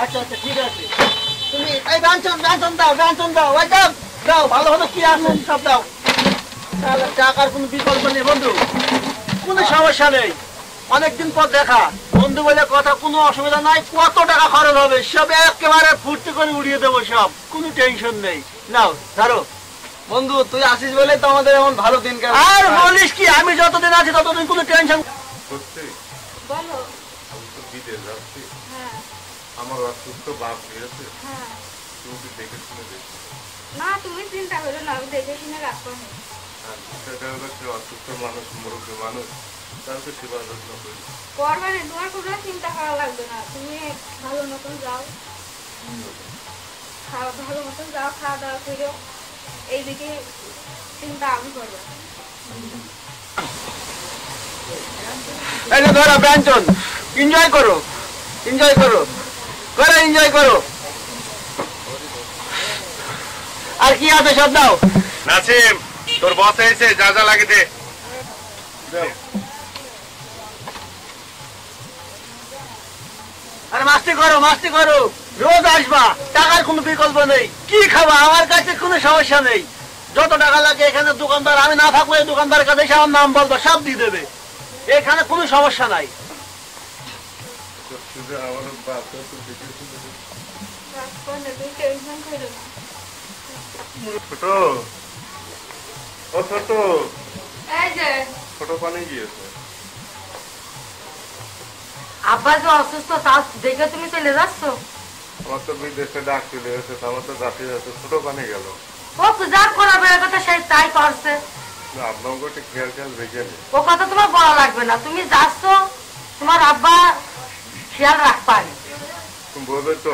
আচ্ছা আচ্ছা ঠিক আছে, তুমি এই ব্যঞ্জন দাও ওই দাও ভালো ভালো কি আছে সব দাও। তাহলে টাকার কোনো বিকল্প নেই বন্ধু, কোনো সমস্যা নেই, অনেকদিন পর দেখা বন্ধু বলে কথা, কোনো অসুবিধা নাই। কত টাকা খরচ হবে সব একেবারে ফুর্তি করে উড়িয়ে দেবো, সব কোনো টেনশন নেই। নাও ধরো। বন্ধু তুই আসিস বলে তো আমাদের এমন ভালো দিন কাটে। আর বলিস কি, আমি যতদিন আছি ততদিন কোনো টেনশন। বলো বিদেশ যাচ্ছি, আমার অসুস্থ বাপ গিয়েছে, তুমি কি দেখে শুনে দেখো না, তুমি চিন্তা করো না, আমি দেখে শুনে রাখবো। সেটা হচ্ছে অসুস্থ মানুষ, মুরব্বী মানুষ, তারকে সেবা যত্ন করি করবে। তোমার কোনো চিন্তা করা লাগবে না, তুমি ভালো মতন যাও, ভালো মতন যাও, খাওয়া দাওয়া করো, এইদিকে চিন্তা আমি করবো। এই যে ধরো ব্যঞ্জন, এনজয় করো এনজয় করো এনজয় করো। আর কি আছে সব দাও। নাসিম তোর বস এসে যা যা লাগে দে। আর মাস্তি করো, রোজ আসবা, টাকার কোনো বিকল্প নেই। কি খাবা, আমার কাছে কোনো সমস্যা নেই, যত টাকা লাগে এখানে দোকানদার, আমি না থাকবো এই দোকানদারের কাছে এসে আমার নাম বলবো, সব দিয়ে দেবে, এখানে কোনো সমস্যা নাই। ছোট পানি গিয়েছে, আব্বা যে অসুস্থ তা দেখে তুমি চলে যাচ্ছ। আমার তো বিদেশে ডাক চলে গেছে, আমার তো জাতি যাচ্ছে, ছোট পানি গেল। ও যা করাবে কথা সেই তাই করছে, আপনাকে খেয়াল রেখে নি। ও কথা তোমার বলা লাগবে না, তুমি যাচ্ছ, তোমার আব্বা খেয়াল রাখবানি। তুমি বলবে তো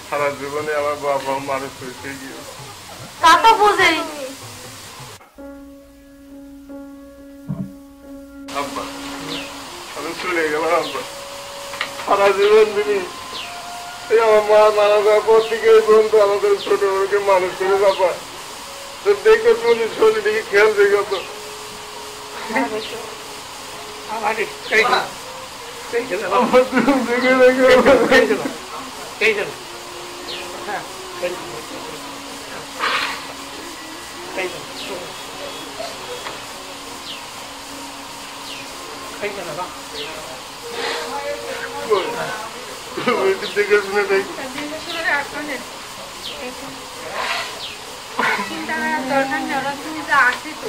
সারা জীবনে আমার বাবা মানুষ হয়েছে গিয়ে, তা তো বুঝেই। আব্বা আমি চলে গেলাম, আব্বা সারা জীবন তুমি আমার মা মারা যাওয়ার পর থেকে পর্যন্ত আমাদের ছোট বড়কে মানুষ করে বাবা, তো দেখে তুমি শরীর দিকে খেয়াল রেখে আব্বা। দেখে শুনে দেখি চিন্তা করার দরকার নেই, ওরা তুমি যা আসি তো।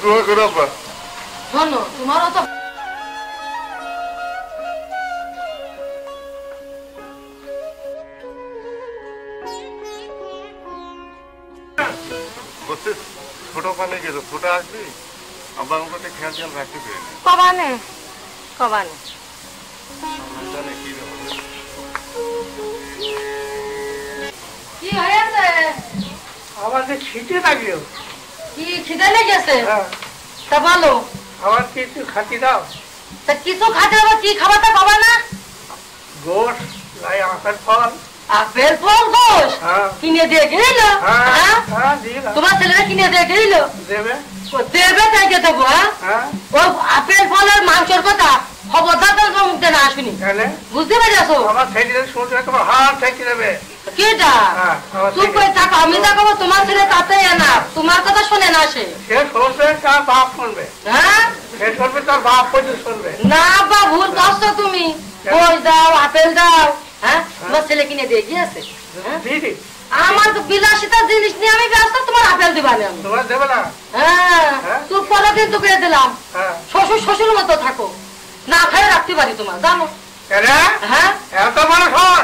দোয়া করো আব্বা। শোনো তোমারও তো ছোট পানি গেছে, ছোট আসবি, আব্বা আমার কাছে খেয়াল রাখতে পেরে কবানে কি হয়েছে? আমার যে খিদে লাগলো। কি খিদে লেগেছে? তা বলো, আমার কিছু খাতি দাও। তা কিছু খাতে হবে, কি খাবার তা পাবা না? গোশ নাই, আপেল ফল। আপেল ফল গোশ কিনে দিয়ে গেল? তোমার ছেলেরা কিনে দিয়ে গেল? দেবে দেবে তাই দেবো। ও আপেল ফলের মাংসের কথা খবরদার তো মুখে না আসুনি, বুঝতে পেরেছো? আমার ছেলে শুনতে তোমার হাত ঠেকে দেবে। কেটা চুপ করে থাকো, আমি যা করবো তোমার ছেলে তাতে না, তোমার কথা শোনে না সে। সে শুনবে তার বাপ শুনবে। হ্যাঁ সে শুনবে তার বাপ পর্যন্ত শুনবে না। বা ভুল করছো তুমি, গোশ দাও আপেল দাও। হ্যাঁ তোমার ছেলে কিনে দিয়ে গিয়েছে। দিদি আমার তো বিলাসিতা জিনিস নিয়ে আমি ব্যস্ত, তোমার আপেল দিবানি আমি। তোমার দেবে না? হ্যাঁ চুপ করে কিন্তু করে দিলাম। শ্বশুর শ্বশুর মতো থাকো, না খাই রাখতে পারি তোমার, জানো? হ্যাঁ এত বড় ঘর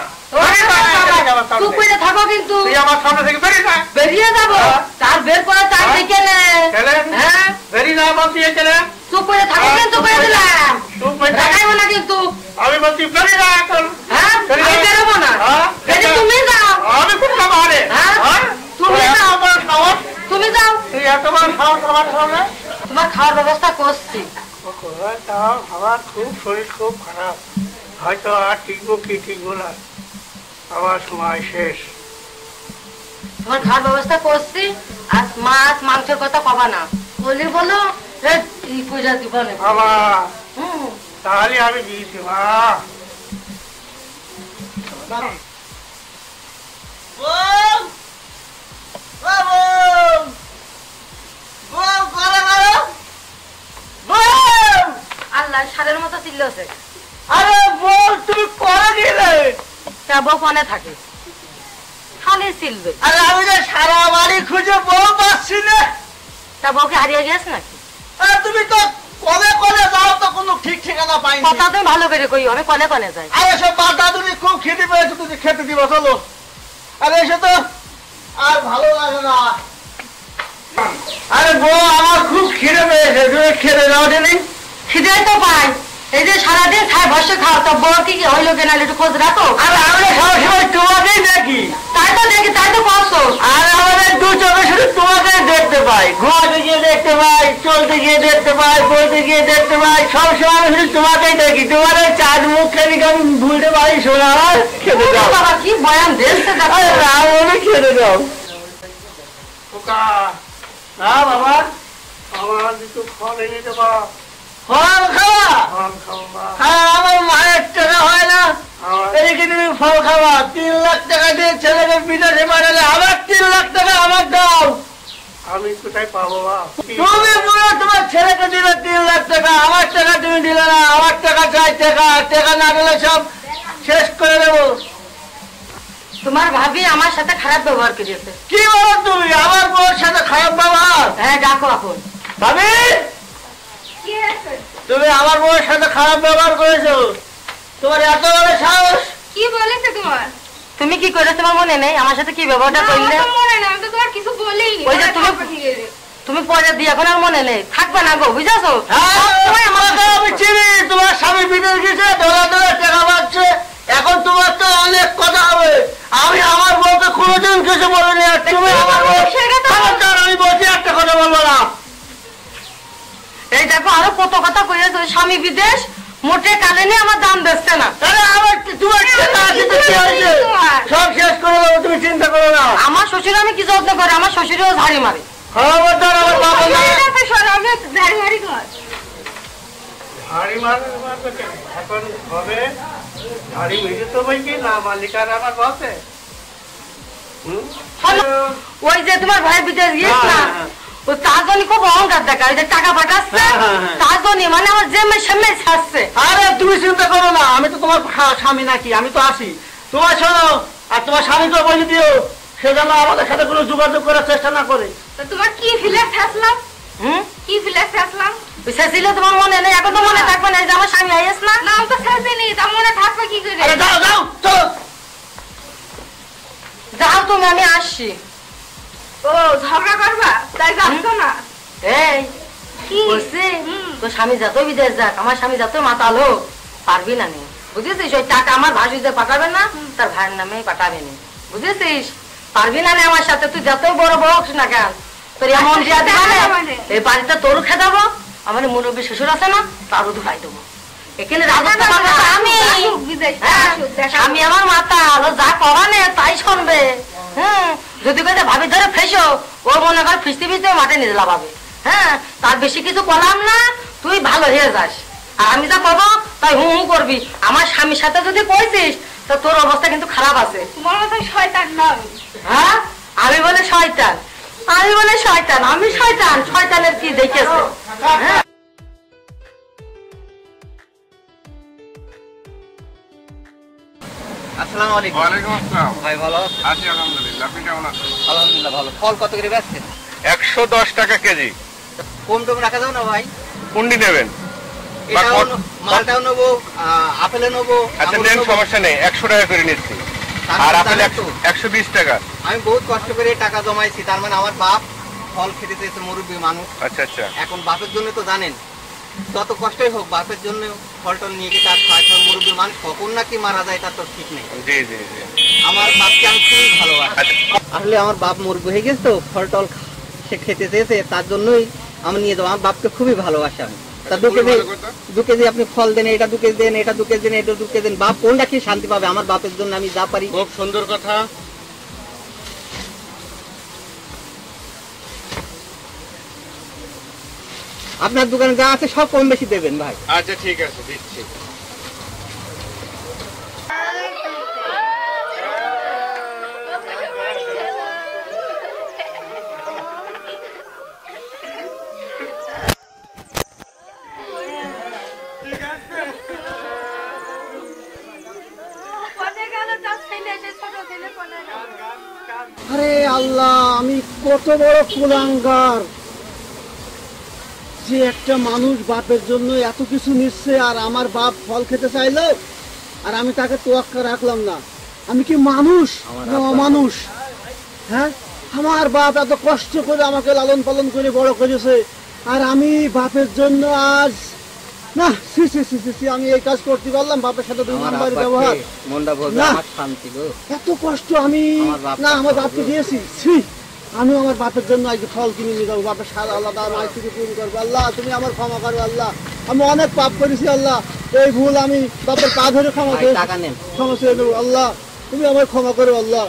চুপ করে থাকো, কিন্তু আমার সামনে থেকে বেরিয়ে বেরিয়ে যাবো। তার বের করে তার দেখে নে। হ্যাঁ বেরিয়ে যাবো বলছি। চুপ করে থাকো কিন্তু করে দিলাম রাখাইবো না কিন্তু আমি বলছি বেরি না এখন হ্যাঁ আমি বেরোবো না এই তুমি যাও আমি কোন খাবো আরে হ্যাঁ তুমি যাও আমার খাওয়া তুমি যাও তুই এতবার খাওয়া খাওয়া না তোমার খাওয়ার ব্যবস্থা করছি আমার খুব শরীর খুব খারাপ হয়তো আর টিকবো কি টিকবো না আমার সময় শেষ তোমার খাওয়ার ব্যবস্থা করছি আর মাছ মাংসের কথা কবা না বলি বলো এই পয়সা দিব না বাবা হুম তাহলে আমি দিয়েছি মা বল বল বল করে না বল আল্লাহ সারের মতো চিল্লছে আরে বল তুমি করে দিলে তা বউ ফোনে থাকে খালি চিল্লবে আরে আমি যে সারা বাড়ি খুঁজে বউ পাচ্ছি না তা বউকে হারিয়ে গেছে নাকি আরে তুমি তো কলে কলে যাও তো কোনো ঠিক ঠিকানা পাইনি কথা তুমি ভালো করে কই আমি কনে কনে যাই আরে সব বাধা তুমি খুব খেতে পেয়েছো তুমি খেতে দিবা চলো আরে এসে তো আর ভালো লাগে না আরে বউ আমার খুব খিদে পেয়েছে তুমি খেতে যাও দিনি খিদে তো পাই এই যে সারাদিন খায় বসে খাও তো বউ কি হইলো কেনা একটু খোঁজ রাখো আরে আমরা সবসময় তোমাকেই দেখি তাই তো দেখি তাই তো কষ্ট আর আমাদের দু চোখে শুধু তোমাকেই দেখতে পাই ঘুমাতে গিয়ে দেখতে পাই চলতে গিয়ে দেখতে পাই বলতে গিয়ে দেখতে পাই সবসময় আমি শুধু তোমাকেই দেখি তোমার ওই চাঁদ মুখ খেলি আমি ভুলতে পারি শোনা খেতে যাও বাবা কি বয়ান দেখতে আরে রাম অনেক খেতে যাও খোকা না বাবা আমার একটু ফল এনে দেবা ফল খাওয়া ফল খাও মা হ্যাঁ আমার মায়ের টাকা হয় না আমার এদিকে তুমি ফল খাওয়া 3 লাখ টাকা দিয়ে ছেলেকে বিদেশে পাঠালে আবার 3 লাখ টাকা আমার দাও আমি কোথায় পাবো মা তুমি বলো তোমার ছেলেকে দিলে 3 লাখ টাকা আমার টাকা তুমি দিলে না আমার টাকা চাই টাকা না দিলে সব শেষ করে দেবো তোমার ভাবি আমার সাথে খারাপ ব্যবহার করেছে কি বলো তুমি আমার বউর সাথে খারাপ ব্যবহার হ্যাঁ ডাকো এখন ভাবি কি হয়েছে? তুমি আমার বউর সাথে খারাপ ব্যবহার করেছো তোমার এত বড় সাহস কি বলেছে তোমার? তুমি কি করে তোমার মনে নেই আমার সাথে কি ব্যবহারটা না, করলে আমার তো মনে নেই, আমি তো তোমার কিছু বলিনি। ওই যে ওরা তুমি- থাপ্পড় দিয়ে দিল। তুমি পরে দিয়ে এখন আর মনে নেই থাকবে না গো বুঝেছো হ্যাঁ, আমাকে আমি চিনি তোমার স্বামী বিদেশ গেছে ধরে ধরে টাকা পাচ্ছে এখন তোমার তো অনেক কথা হবে আমি আমার বউকে কোনোদিন কিছু বলিনি আর তুমি আমার বউ সেটা তো- খবরদার, আমি বলছি একটা কথা বলবো না এই দেখো আরো কত কথা কইছো স্বামী বিদেশ মোটে কানে নিয়ে আমার দাম দিচ্ছে না তাহলে আমার তোমার টাকা আছে তো কি হয়েছে? সব শেষ করে দেবো তুমি চিন্তা করো না আমার শ্বশুর আমি কি যত্ন করে আমার শ্বশুরেও ঝাড়ি মারে খবরদার আমার বাবা না ঠিক আছে, শোনো, আমি ঝাড়ি মারি তোমার। হাড়ি মারবে কেন? এখন হবে হাড়ি মেরে তো বলছি না মালিকার আমার বসে ওই যে তোমার ভাই বিদেশ গিয়েছে না হ্যাঁ। ও তার জন্য খুব অহংকার দেখা ওই যে টাকা পাঠাচ্ছে হ্যাঁ। তার জন্য মানে আমার জেমে সেমে ছাড়ছে আরে তুমি চিন্তা করো না আমি তো তোমার স্বামী নাকি আমি তো আছি তোমার শোনো আর তোমার স্বামীকে বলে দিও সে যেন আমাদের সাথে কোনো যোগাযোগ করার চেষ্টা না করে তো তোমার কি ফিলাক্স আসলাম? হুম কি ফিলাক্স আসলাম? ছিল তোমার মনে নেই এখন তো মনে থাকবে না এই যে আমার স্বামী আইস না না, আমি তো শাসিনি, তা মনে থাকবে কি করে? আরে যাও যাও চলো যাও তুমি আমি আসছি ও, ঝগড়া করবা? তাই যাচ্ছ না? এই কি? বলছি হুম। তোর স্বামী যত বিদেশ যাক আমার স্বামী যত মাতাল হোক পারবি না নি বুঝেছিস ওই টাকা আমার ভাসুতে পাঠাবে না তার ভাইয়ের নামেই পাঠাবে নি বুঝেছিস পারবি না রে আমার সাথে তুই যতই বড় বড় হোক না কেন তোর এমন দিয়া দেবে এই বাড়িতে তোরও খেদাবো আমার মুরব্বী শ্বশুর আছে না তারও ধুলাই দেবো এখানে রাজত্ব করবে তো আমি আসুক বিদেশ, হ্যাঁ, আসুক, দেখা আমি আমার মাতা আলো যা করানে তাই শুনবে যদি কইতে ভাবি ধরে ফেসো ও মনে কর ফিস্তি ফিস্তি মাঠে নিয়ে লাভাবে হ্যাঁ তার বেশি কিছু বললাম না তুই ভালো হয়ে যাস আর আমি যা কব তাই হু হু করবি আমার স্বামীর সাথে যদি কইছিস তো তোর অবস্থা কিন্তু খারাপ আছে তোমার মতো শয়তান নয়। হ্যাঁ আমি বলে শয়তান আমি বলে শয়তান আমি শয়তান শয়তানের কি দেখেছে হ্যাঁ আসসালামু আলাইকুম ওয়ালাইকুম আসসালাম ভাই ভালো আছেন? আছি আলহামদুলিল্লাহ আপনি কেমন আছেন আলহামদুলিল্লাহ ভালো ফল কত করে বেচছেন 110 টাকা কেজি কম টম রাখা যাবে না ভাই কোনটি নেবেন এটাও মালটাও নেবো আপেলও নেবো আচ্ছা আঙুর নেন নেবো। সমস্যা নেই 100 টাকা করে নিচ্ছি তার আর মানে আপেল জানেন তো, 120 টাকা আমি বহুত কষ্ট করে টাকা জমাইছি তার মানে আমার বাপ ফল খেতে চেয়েছে মুরব্বী মানুষ আচ্ছা আচ্ছা এখন বাপের জন্য তো জানেন যত কষ্টই হোক বাপের জন্য ফল টল নিয়ে গিয়ে তার খাওয়া মুরব্বী মানুষ কখন নাকি মারা যায় তার তো ঠিক নেই। জি জি জি। আমার বাপকে আমি খুবই ভালোবাসি। আসলে আমার বাপ মুরব্বী হয়ে গেছে তো ফল টল সে খেতে চেয়েছে, তার জন্যই আমি নিয়ে যাবো। আমার বাপকে খুবই ভালোবাসি আমি। তা 2 কেজি আপনি ফল দেন, এটা 2 কেজি দেন, এটা 2 কেজি দেন, এটা 2 কেজি দেন। বাপ কোনটা কি শান্তি পাবে? আমার বাপের জন্য আমি যা পারি। খুব সুন্দর কথা। আপনার দোকানে যা আছে সব কম বেশি দেবেন ভাই। আচ্ছা ঠিক আছে, দিচ্ছি। আরে আল্লাহ, আমি কত বড় কুলাঙ্গার যে একটা মানুষ বাপের জন্য এত কিছু নিচ্ছে, আর আমার বাপ ফল খেতে চাইলো আর আমি তাকে তোয়াক্কা রাখলাম না। আমি কি মানুষ না অমানুষ? হ্যাঁ, আমার বাপ এত কষ্ট করে আমাকে লালন পালন করে বড় করেছে, আর আমি বাপের জন্য আজ না সি সি সি সি সি আমি এই কাজ করতে পারলাম? বাপের সাথে 2 নাম্বার ব্যবহার। মনটা ভরে না। আমার শান্তি গো। এত কষ্ট আমি না আমার বাপকে দিয়েছি। ছি, আমি আমার বাপের জন্য আজকে ফল কিনে নিয়ে যাবো। বাপের সারা আলাদা মায়ের থেকে পূরণ করবো। আল্লাহ তুমি আমার ক্ষমা করো আল্লাহ, আমি অনেক পাপ করেছি আল্লাহ, এই ভুল আমি বাপের পা ধরে ক্ষমা ভাই, করে টাকা নেন। ক্ষমা চেয়ে দেবো। আল্লাহ তুমি আমার ক্ষমা করো আল্লাহ।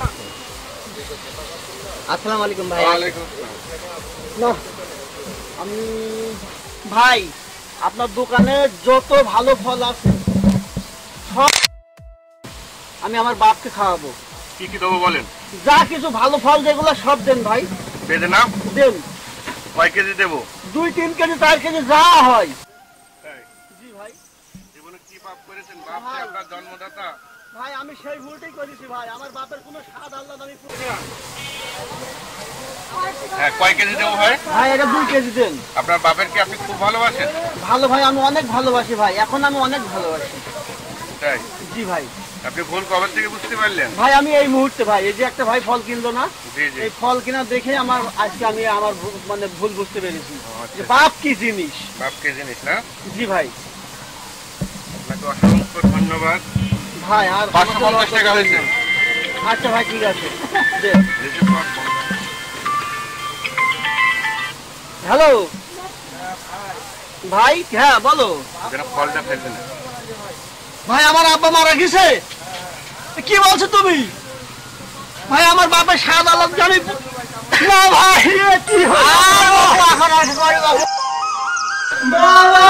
আসসালামু আলাইকুম ভাই। ওয়ালাইকুম আসসালাম। না আমি ভাই আপনার দোকানে যত ভালো ফল আছে সব আমি আমার বাপকে খাওয়াবো। কি কি দেবো বলেন? যা কিছু ভালো ফল যেগুলো সব দেন ভাই, বেঁধে নাও। দেন। কয় কেজি দেবো? 2-3 কেজি 4 কেজি যা হয়। তাই? জি ভাই। জীবনে কি পাপ করেছেন? বাপ যে আপনার জন্মদাতা। ভাই আমি সেই ভুলটাই করেছি ভাই, আমার বাপের কোনো স্বাদ আল্লাহ আমি হ্যাঁ, কয় কেজি দেবো ভাই? ভাই এটা 2 কেজি দেন। আপনার বাপের কি আপনি খুব ভালোবাসেন? ভালো ভাই, আমি অনেক ভালোবাসি ভাই, এখন আমি অনেক ভালোবাসি। তাই? জি ভাই। আপনি ভুল কবে থেকে বুঝতে পারলেন? ভাই আমি এই মুহূর্তে ভাই, এই যে একটা ভাই ফল কিনলো না, জি জি। এই ফল কিনা দেখে আমার আজকে আমি আমার মানে ভুল বুঝতে পেরেছি আচ্ছা। যে বাপ কি জিনিস। বাপ কে জিনিস না? জি ভাই। আপনাকে অসংখ্য ধন্যবাদ। ভাই আর 550 টাকা হয়েছে। আচ্ছা ভাই ঠিক আছে দেন। হ্যালো ভাই, হ্যাঁ বলো। ফলটা ফেলবেন। ভাই আমার আব্বা মারা গেছে। কি বলছো তুমি? ভাই আমার বাপের স্বাদ আলাদা জানি না ভাই, এ কি হলো? বাবা